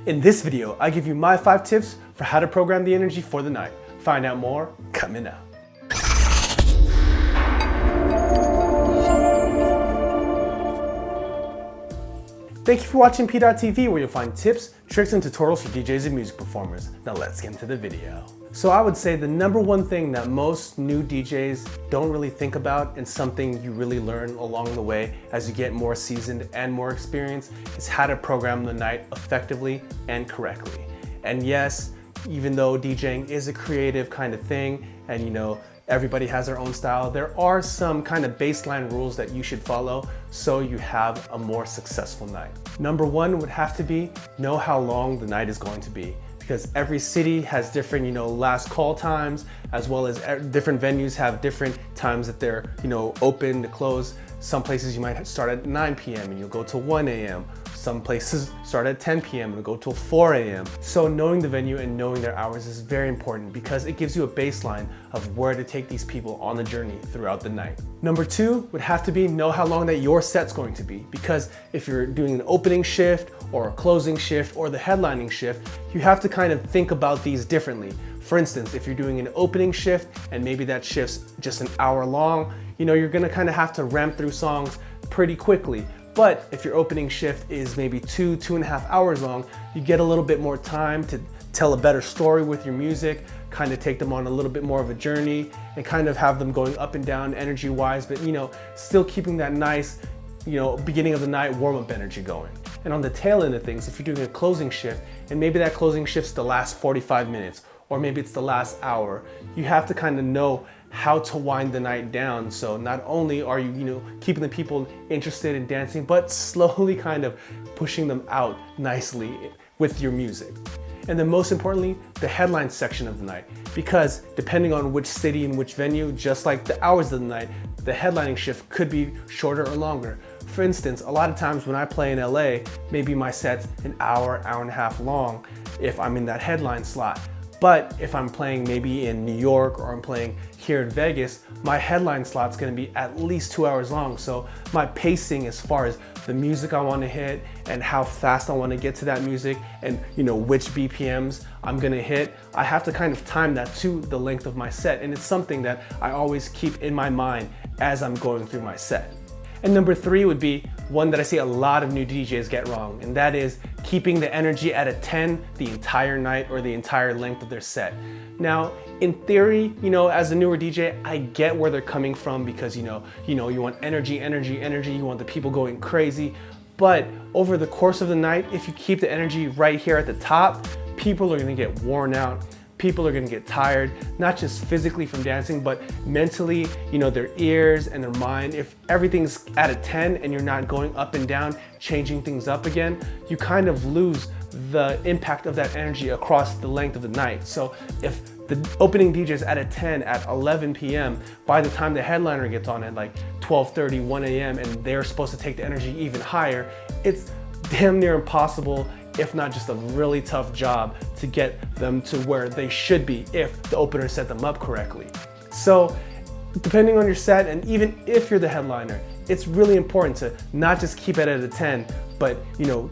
In this video, I give you my 5 tips for how to program the energy for the night. Find out more coming up. Thank you for watching PDot TV, where you'll find tips, tricks, and tutorials for DJs and music performers. Now let's get into the video. So I would say the number one thing that most new DJs don't really think about, and something you really learn along the way as you get more seasoned and more experience, is how to program the night effectively and correctly. And yes, even though DJing is a creative kind of thing, and everybody has their own style, there are some kind of baseline rules that you should follow so you have a more successful night. Number one would have to be know how long the night is going to be, because every city has different, last call times, as well as different venues have different times that they're, open to close. Some places you might start at 9 p.m. and you'll go till 1 a.m. Some places start at 10 p.m. and go till 4 a.m. So knowing the venue and knowing their hours is very important, because it gives you a baseline of where to take these people on the journey throughout the night. Number two would have to be know how long that your set's going to be, because if you're doing an opening shift or a closing shift or the headlining shift, you have to kind of think about these differently. For instance, if you're doing an opening shift and maybe that shift's just an hour long, you're gonna kind of have to ramp through songs pretty quickly. But if your opening shift is maybe 2.5 hours long, you get a little bit more time to tell a better story with your music, kind of take them on a little bit more of a journey, and kind of have them going up and down energy-wise, but still keeping that nice, beginning of the night warm-up energy going. And on the tail end of things, if you're doing a closing shift, and maybe that closing shift's the last 45 minutes, or maybe it's the last hour, you have to kind of know how to wind the night down. So not only are you, keeping the people interested in dancing, but slowly kind of pushing them out nicely with your music. And then most importantly, the headline section of the night, because depending on which city and which venue, just like the hours of the night, the headlining shift could be shorter or longer. For instance, a lot of times when I play in LA, maybe my set's an hour and a half long if I'm in that headline slot. But if I'm playing maybe in New York or I'm playing here in Vegas, my headline slot's gonna be at least 2 hours long. So my pacing as far as the music I wanna hit and how fast I wanna get to that music and which BPMs I'm gonna hit, I have to kind of time that to the length of my set. And it's something that I always keep in my mind as I'm going through my set. And number three would be one that I see a lot of new DJs get wrong, and that is keeping the energy at a 10 the entire night or the entire length of their set. Now, in theory, as a newer DJ, I get where they're coming from, because you want energy, you want the people going crazy. But over the course of the night, if you keep the energy right here at the top, people are gonna get worn out. People are gonna get tired, not just physically from dancing, but mentally, their ears and their mind. If everything's at a 10 and you're not going up and down, changing things up again, you kind of lose the impact of that energy across the length of the night. So if the opening DJ is at a 10 at 11 p.m., by the time the headliner gets on at like 12:30, 1 a.m., and they're supposed to take the energy even higher, it's damn near impossible, if not just a really tough job, to get them to where they should be if the opener set them up correctly. So depending on your set, and even if you're the headliner, it's really important to not just keep it at a 10, but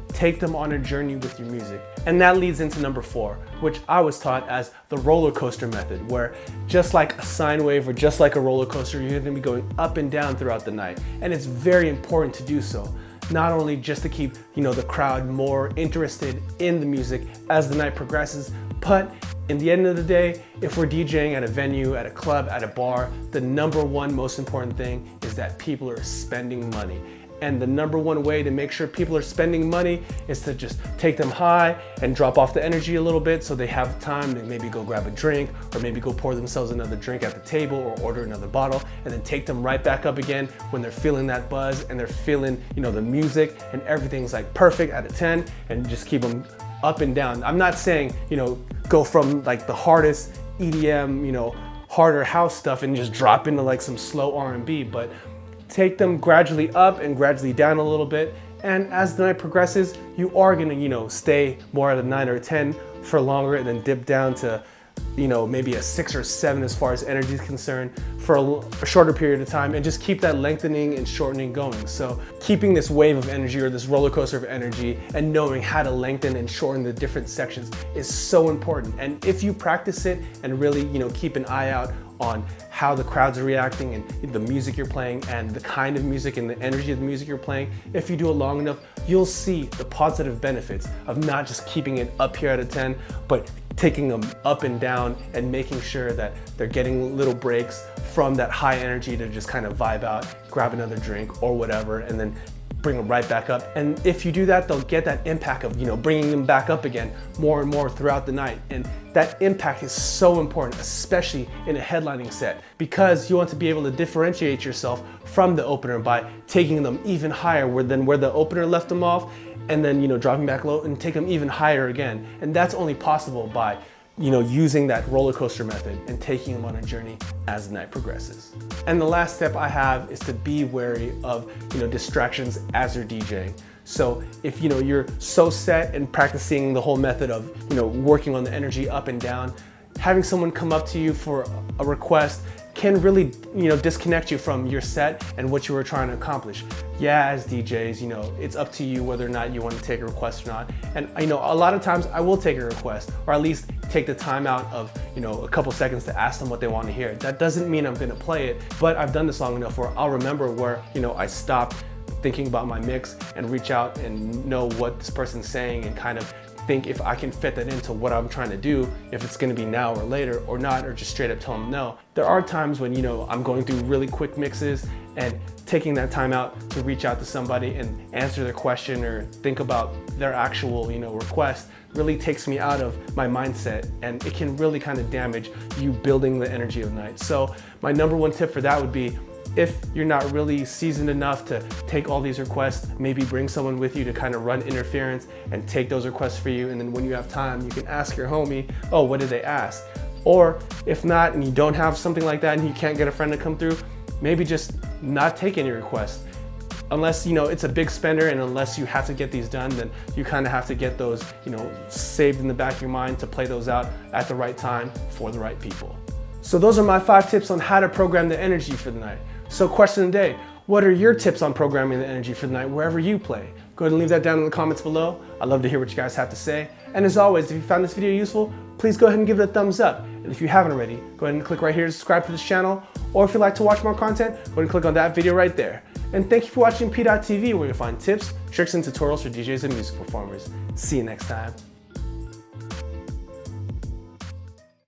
take them on a journey with your music. And that leads into number 4, which I was taught as the Rollercoaster Method, where just like a sine wave or just like a roller coaster, you're gonna be going up and down throughout the night. And it's very important to do so. Not only just to keep the crowd more interested in the music as the night progresses, but in the end of the day, if we're DJing at a venue, at a club, at a bar, the number one most important thing is that people are spending money. And the number one way to make sure people are spending money is to just take them high and drop off the energy a little bit, so they have time to maybe go grab a drink, or maybe go pour themselves another drink at the table, or order another bottle, and then take them right back up again when they're feeling that buzz and they're feeling the music and everything's like perfect at a 10, and just keep them up and down. I'm not saying go from like the hardest EDM, harder house stuff and just drop into like some slow R&B, but take them gradually up and gradually down a little bit. And as the night progresses, you are gonna, stay more at a 9 or a 10 for longer, and then dip down to maybe a 6 or 7 as far as energy is concerned for a shorter period of time, and just keep that lengthening and shortening going. So keeping this wave of energy, or this roller coaster of energy, and knowing how to lengthen and shorten the different sections is so important. And if you practice it and really keep an eye out on how the crowds are reacting and the music you're playing and the kind of music and the energy of the music you're playing, if you do it long enough, you'll see the positive benefits of not just keeping it up here at a 10, but taking them up and down and making sure that they're getting little breaks from that high energy to just kind of vibe out, grab another drink or whatever, and then bring them right back up. And if you do that, they'll get that impact of bringing them back up again more and more throughout the night. And that impact is so important, especially in a headlining set, because you want to be able to differentiate yourself from the opener by taking them even higher than where the opener left them off, and then dropping back low and take them even higher again. And that's only possible by using that roller coaster method and taking them on a journey as the night progresses. And the last step I have is to be wary of distractions as you're DJing. So if you're so set and practicing the whole method of working on the energy up and down, having someone come up to you for a request can really disconnect you from your set and what you were trying to accomplish. Yeah, as DJs, it's up to you whether or not you want to take a request or not. And a lot of times I will take a request, or at least take the time out of a couple seconds to ask them what they want to hear. That doesn't mean I'm gonna play it, but I've done this long enough where I'll remember where I stopped thinking about my mix and reach out and know what this person's saying, and kind of think if I can fit that into what I'm trying to do, if it's gonna be now or later or not, or just straight up tell them no. There are times when I'm going through really quick mixes, and taking that time out to reach out to somebody and answer their question or think about their actual request really takes me out of my mindset, and it can really kind of damage you building the energy of the night. So my number one tip for that would be, if you're not really seasoned enough to take all these requests, maybe bring someone with you to kind of run interference and take those requests for you. And then when you have time, you can ask your homie, oh, what did they ask? Or if not, and you don't have something like that and you can't get a friend to come through, maybe just not take any requests. Unless it's a big spender, and unless you have to get these done, then you kind of have to get those saved in the back of your mind to play those out at the right time for the right people. So those are my 5 tips on how to program the energy for the night. So question of the day, what are your tips on programming the energy for the night wherever you play? Go ahead and leave that down in the comments below. I'd love to hear what you guys have to say. And as always, if you found this video useful, please go ahead and give it a thumbs up. And if you haven't already, go ahead and click right here to subscribe to this channel. Or if you'd like to watch more content, go ahead and click on that video right there. And thank you for watching PDot TV, where you'll find tips, tricks, and tutorials for DJs and music performers. See you next time.